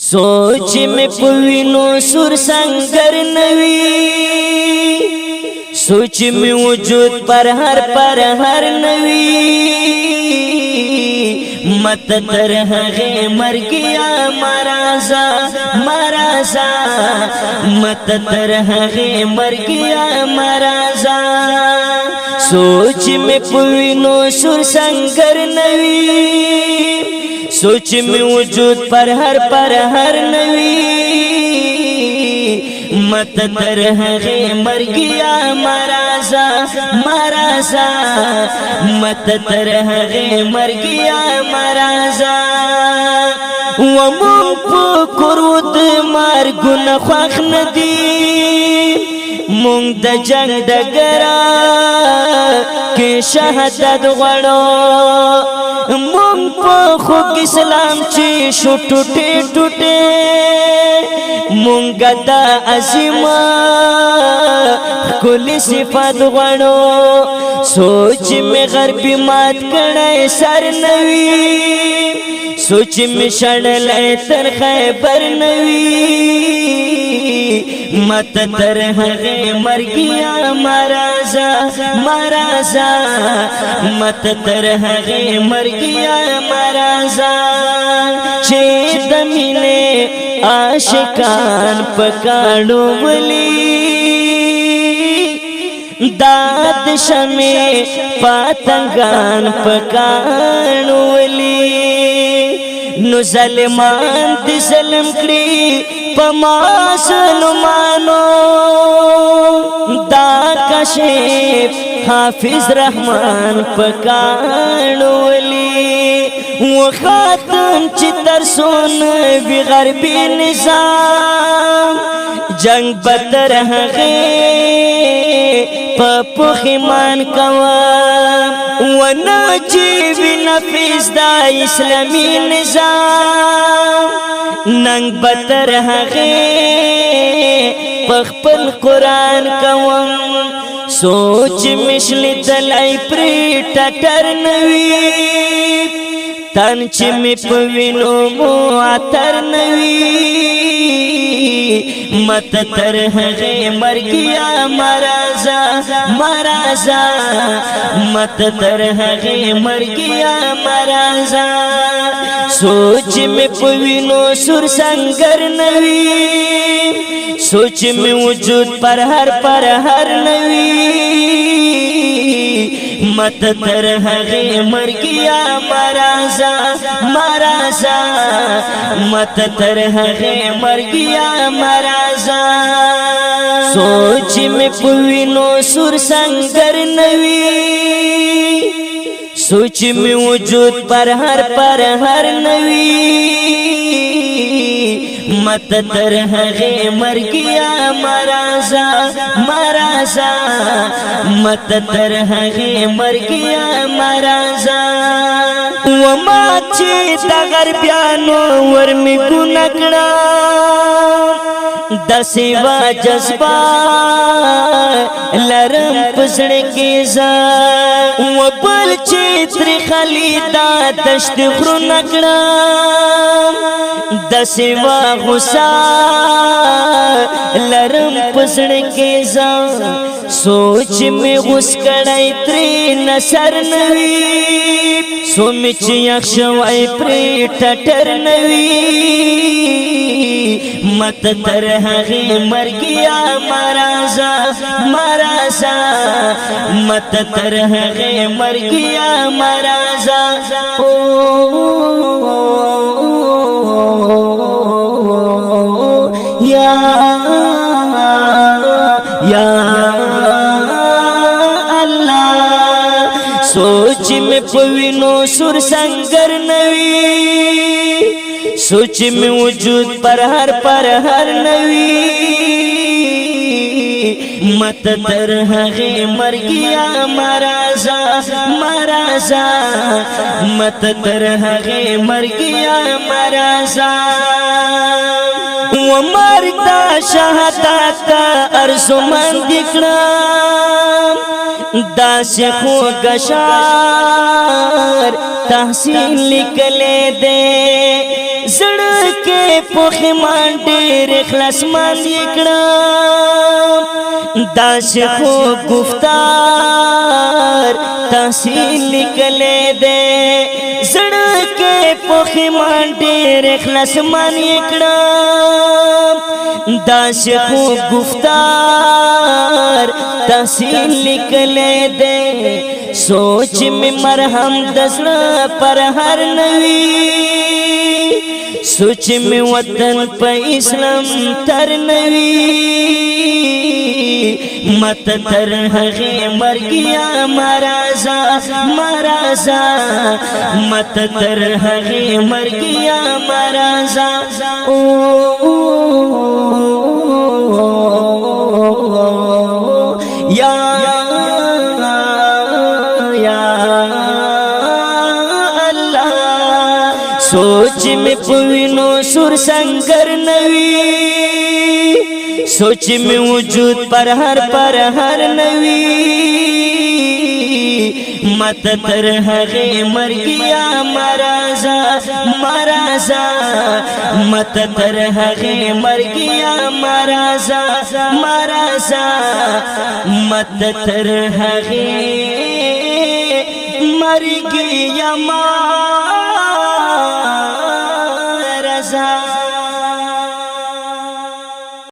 सोच में पुविनो सुर संगर नवी, सोच में वजूद पर हर नवी, मत तरह गे मर गया मराजा मराजा, मत तरह गे मर गया मराजा। सोच में पुविनो सुर संगर नवी, सोच में वजूद पर हर नवी, मत तरह गे मर गया मराजा मराजा, मत तरह गे मर गया मराजा। वमो कुरुद मार गुन ख्वाख नदी, मुंग द जंग डगरा के शहादत गड़ो, मुंग खुक इस्लाम ची शु टूटे टूटे, मुंगदा अजीमा कुल सिफत गड़ो। सोच में गरबी मात कड़े सर नवी, सोच में शड़ल तर खैबर नवी, मत तरह गे मर गया मराजा मराजा, मत तरह गे मर गया मराजा। चे दमीने आशिकान पकाड़ो वली, दाद शमे पातंगान पकाड़ो वली, नु ज़ल्मान दी ज़ल्म करी पमास नु मानो, दा कशेफ हाफिज रहमान पकाड़ो वली। वो खातम चितर सोन बिगरबी निजाम, जंग बतरह गे पपुखिमान कवाम, वनाजीब नफिस दा इस्लामी निजाम, नंग बतरह गे पखपल कुरान कवाम। सोच मिशली दलाई प्री टटर नवी, तंच में पविनो मुआतर नवी, मत तरह गे मर गया मराजा मराजा, मत तरह गे मर गया मराजा। सोच में पविनो सुर संगर नवी, सोच में वजूद पर हर नवी, मत तरह गे मर गया मराजा मराजा, मत तरह गे मर गया मराजा। सोच में पुविनो सुर संगर नवी, सोच में वजूद पर हर नवी, मत तरह गे मर गया मराजा मराजा, मत तरह गे मर गया मराजा। वमा चे दगर प्यानो वर में गुनकड़ा, दसेवा जज्बा लरम पसड़ के जा, वो पल चित्र खलीदा दश्त खुनकड़ा, दसेवा गुस्सा लरम पसड़ के जा। सोच में घुसकड़ाई त्रे नसर नवी, सोमिच यक्षवाई प्रे टटर नवी, मत तरह गे मर गया मराजा मराजा, मत तरह गे मर गया मराजा। ओ या अल्लाह। सोच में पविनो सुर संगर नवी, सोच में वजूद पर हर नवी, मत तरह गे मर गया मराजा मराजा, मत तरह गे मर गया मराजा। वो मरता शहादता अर्जुमन दिखना, दास खो गशार तहसीन निकले दे, زړه کې پوخمان ډېر اخلاص مان یکړه داسې خو گفتار تحصیل نکلے دے زړه کې پوخمان ډېر اخلاص مان یکړه داسې خو گفتار تحصیل نکلے دے سوچ میں مرہم دزنا پر ہر نوی سوچ میں وطن پہ اسلام تر نوی مت تر ہغی مر گیا مرازا مرازا مت تر ہغی مر گیا مرازا یا سوچ میں پوینو سر سنگر نوی سوچ میں وجود پر ہر نوی مت تر ہغی مر گیا مرازا مرازا مت تر ہغی مر گیا مرازا مرازا مت تر ہغی مر گیا مرازا